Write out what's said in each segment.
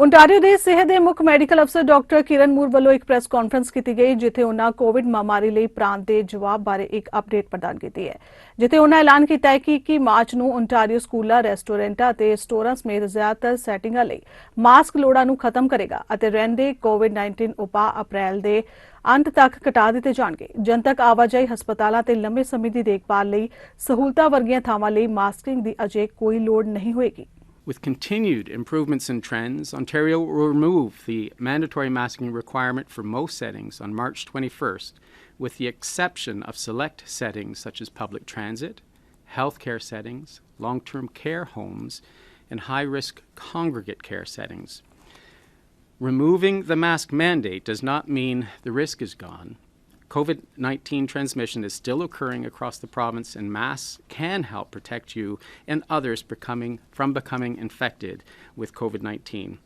Ontario ਦੇ ਸਿਹਤ ਦੇ ਮੁੱਖ ਮੈਡੀਕਲ ਅਫਸਰ ਡਾਕਟਰ ਕਿਰਨ ਮੂਰ ਵੱਲੋਂ ਇੱਕ ਪ੍ਰੈਸ ਕਾਨਫਰੰਸ ਕੀਤੀ ਗਈ ਜਿੱਥੇ ਉਹਨਾਂ ਕੋਵਿਡ ਮਹਾਮਾਰੀ ਲਈ ਪ੍ਰਾਂਤ ਦੇ ਜਵਾਬ ਬਾਰੇ ਇੱਕ ਅਪਡੇਟ ਪ੍ਰਦਾਨ ਕੀਤੀ ਹੈ ਜਿੱਥੇ ਉਹਨਾਂ ਐਲਾਨ ਕੀਤਾ ਹੈ ਕਿ 21 ਮਾਰਚ ਨੂੰ ओंटारियो ਸਕੂਲਾਂ ਰੈਸਟੋਰੈਂਟਾਂ ਅਤੇ ਸਟੋਰਾਂ ਸਮੇਤ ਜ਼ਿਆਦਾਤਰ ਸੈਟਿੰਗਾਂ ਲਈ ਮਾਸਕ ਲੋੜਾਂ ਨੂੰ ਖਤਮ ਕਰੇਗਾ ਅਤੇ ਰਹਿੰਦੇ ਕੋਵਿਡ-19 ਉਪਾਅ ਅਪ੍ਰੈਲ ਦੇ ਅੰਤ ਤੱਕ ਘਟਾ ਦਿੱਤੇ ਜਾਣਗੇ। ਜਨਤਕ ਆਵਾਜਾਈ ਹਸਪਤਾਲਾਂ ਤੇ ਲੰਬੇ ਸਮੇਂ ਦੀ ਦੇਖਭਾਲ ਲਈ ਸਹੂਲਤਾਂ ਵਰਗੀਆਂ ਥਾਵਾਂ ਲਈ ਮਾਸਕਿੰਗ ਦੀ ਅਜੇ ਕੋਈ ਲੋੜ ਨਹੀਂ ਹੋਏਗੀ। With continued improvements in trends, Ontario will remove the mandatory masking requirement for most settings on March 21st, with the exception of select settings such as public transit, healthcare settings, long-term care homes, and high-risk congregate care settings. Removing the mask mandate does not mean the risk is gone. COVID-19 transmission is still occurring across the province, and masks can help protect you and others from becoming infected with COVID-19.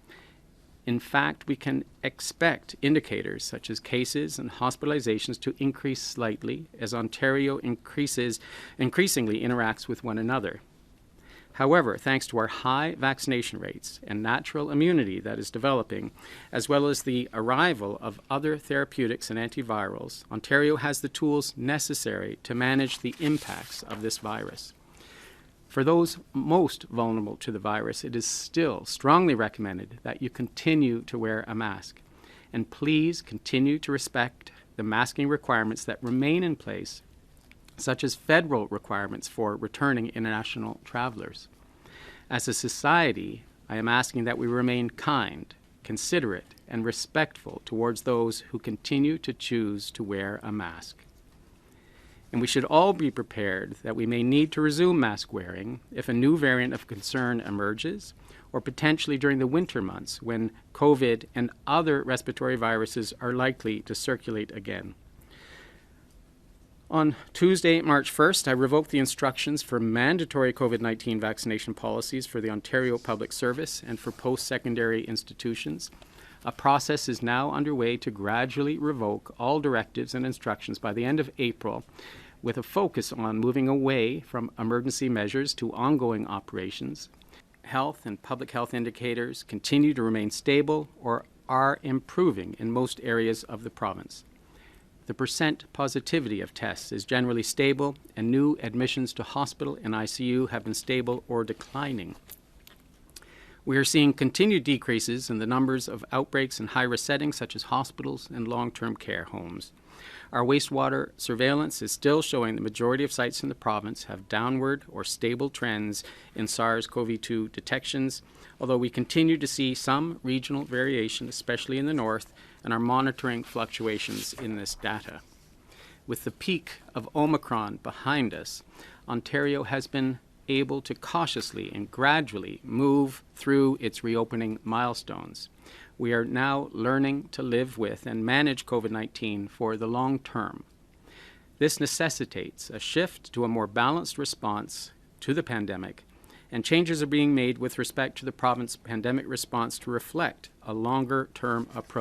In fact, we can expect indicators such as cases and hospitalizations to increase slightly as Ontario increasingly interacts with one another. However, thanks to our high vaccination rates and natural immunity that is developing, as well as the arrival of other therapeutics and antivirals, Ontario has the tools necessary to manage the impacts of this virus. For those most vulnerable to the virus, it is still strongly recommended that you continue to wear a mask. And please continue to respect the masking requirements that remain in place, such as federal requirements for returning international travelers. As a society, I am asking that we remain kind, considerate, and respectful towards those who continue to choose to wear a mask. And we should all be prepared that we may need to resume mask wearing if a new variant of concern emerges, or potentially during the winter months when COVID and other respiratory viruses are likely to circulate again. On Tuesday, March 1st, I revoked the instructions for mandatory COVID-19 vaccination policies for the Ontario Public Service and for post-secondary institutions. A process is now underway to gradually revoke all directives and instructions by the end of April, with a focus on moving away from emergency measures to ongoing operations. Health and public health indicators continue to remain stable or are improving in most areas of the province. The percent positivity of tests is generally stable, and new admissions to hospital and ICU have been stable or declining. We are seeing continued decreases in the numbers of outbreaks in high-risk settings such as hospitals and long-term care homes. Our wastewater surveillance is still showing the majority of sites in the province have downward or stable trends in SARS-CoV-2 detections, although we continue to see some regional variation, especially in the north, and are monitoring fluctuations in this data. With the peak of Omicron behind us, Ontario has been able to cautiously and gradually move through its reopening milestones. We are now learning to live with and manage COVID-19 for the long term. This necessitates a shift to a more balanced response to the pandemic, and changes are being made with respect to the province's pandemic response to reflect a longer-term approach.